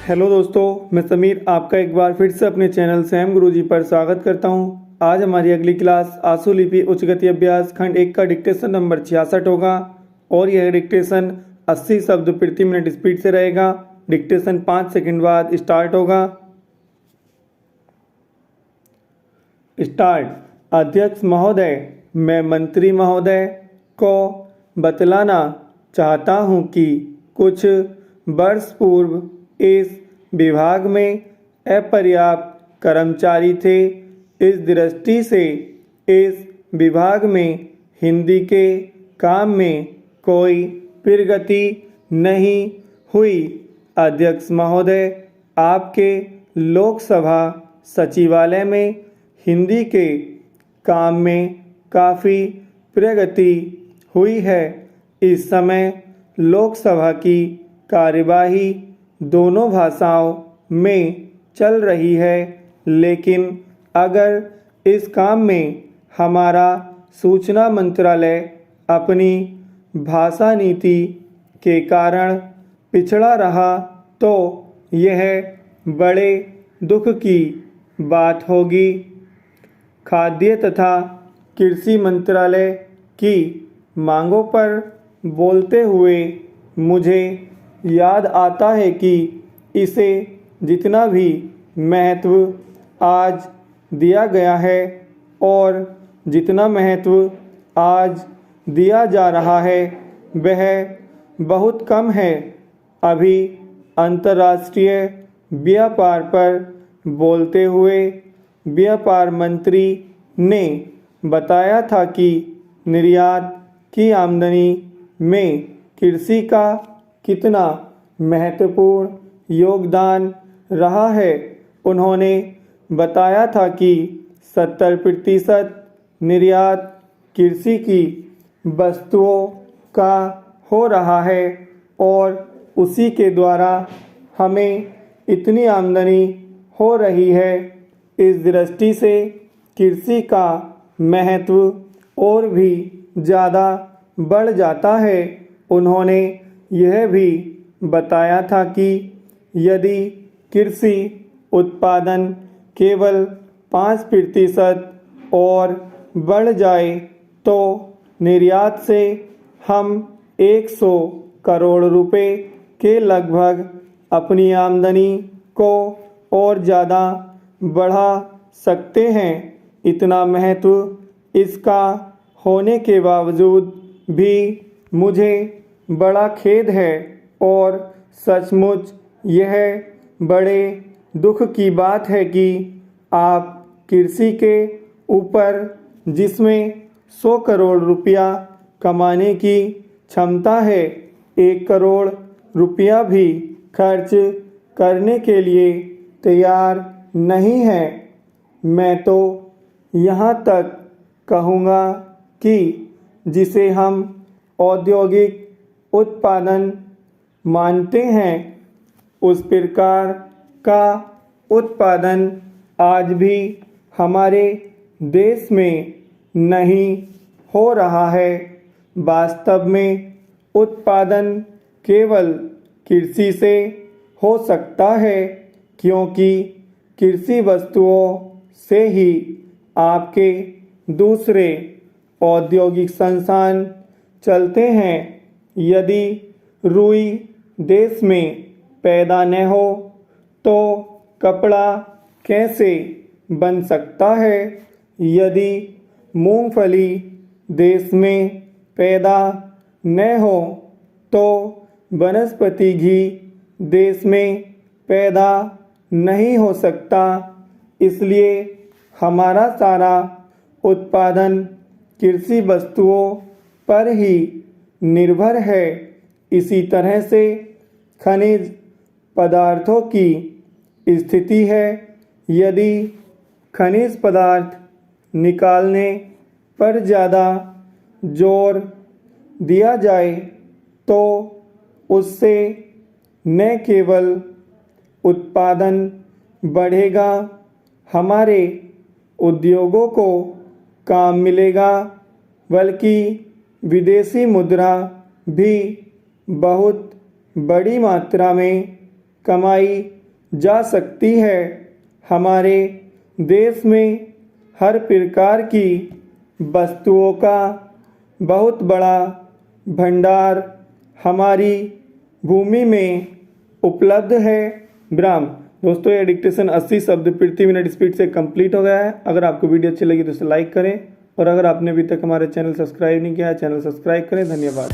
Hello दोस्तों, मैं समीर आपका एक बार फिर से अपने चैनल सैम गुरुजी पर स्वागत करता हूं। आज हमारी अगली क्लास आंसू लिपि उच्च गति अभ्यास खंड 1 का डिक्टेशन नंबर 66 होगा और यह डिक्टेशन 80 शब्द प्रति मिनट स्पीड से रहेगा। डिक्टेशन 5 सेकंड बाद स्टार्ट होगा। स्टार्ट। अध्यक्ष महोदय, मैं मंत्री महोदय को बतलाना चाहता हूं कि कुछ वर्ष पूर्व इस विभाग में अपर्याप्त कर्मचारी थे। इस दृष्टि से इस विभाग में हिंदी के काम में कोई प्रगति नहीं हुई। अध्यक्ष महोदय, आपके लोकसभा सचिवालय में हिंदी के काम में काफ़ी प्रगति हुई है। इस समय लोकसभा की कार्यवाही दोनों भाषाओं में चल रही है, लेकिन अगर इस काम में हमारा सूचना मंत्रालय अपनी भाषा नीति के कारण पिछड़ा रहा तो यह बड़े दुख की बात होगी। खाद्य तथा कृषि मंत्रालय की मांगों पर बोलते हुए मुझे याद आता है कि इसे जितना भी महत्व आज दिया गया है और जितना महत्व आज दिया जा रहा है वह बहुत कम है। अभी अंतर्राष्ट्रीय व्यापार पर बोलते हुए व्यापार मंत्री ने बताया था कि निर्यात की आमदनी में कृषि का कितना महत्वपूर्ण योगदान रहा है। उन्होंने बताया था कि 70% निर्यात कृषि की वस्तुओं का हो रहा है और उसी के द्वारा हमें इतनी आमदनी हो रही है। इस दृष्टि से कृषि का महत्व और भी ज़्यादा बढ़ जाता है। उन्होंने यह भी बताया था कि यदि कृषि उत्पादन केवल 5% और बढ़ जाए तो निर्यात से हम 100 करोड़ रुपए के लगभग अपनी आमदनी को और ज़्यादा बढ़ा सकते हैं। इतना महत्व इसका होने के बावजूद भी मुझे बड़ा खेद है और सचमुच यह बड़े दुख की बात है कि आप कृषि के ऊपर जिसमें 100 करोड़ रुपया कमाने की क्षमता है, 1 करोड़ रुपया भी खर्च करने के लिए तैयार नहीं है। मैं तो यहाँ तक कहूँगा कि जिसे हम औद्योगिक उत्पादन मानते हैं उस प्रकार का उत्पादन आज भी हमारे देश में नहीं हो रहा है। वास्तव में उत्पादन केवल कृषि से हो सकता है, क्योंकि कृषि वस्तुओं से ही आपके दूसरे औद्योगिक संस्थान चलते हैं। यदि रुई देश में पैदा न हो तो कपड़ा कैसे बन सकता है। यदि मूंगफली देश में पैदा न हो तो वनस्पति घी देश में पैदा नहीं हो सकता। इसलिए हमारा सारा उत्पादन कृषि वस्तुओं पर ही निर्भर है। इसी तरह से खनिज पदार्थों की स्थिति है। यदि खनिज पदार्थ निकालने पर ज़्यादा जोर दिया जाए तो उससे न केवल उत्पादन बढ़ेगा, हमारे उद्योगों को काम मिलेगा, बल्कि विदेशी मुद्रा भी बहुत बड़ी मात्रा में कमाई जा सकती है। हमारे देश में हर प्रकार की वस्तुओं का बहुत बड़ा भंडार हमारी भूमि में उपलब्ध है। विराम। दोस्तों ये डिक्टेशन 80 शब्द प्रति मिनट स्पीड से कंप्लीट हो गया है। अगर आपको वीडियो अच्छी लगी तो इसे लाइक करें और अगर आपने अभी तक हमारे चैनल सब्सक्राइब नहीं किया है चैनल सब्सक्राइब करें। धन्यवाद।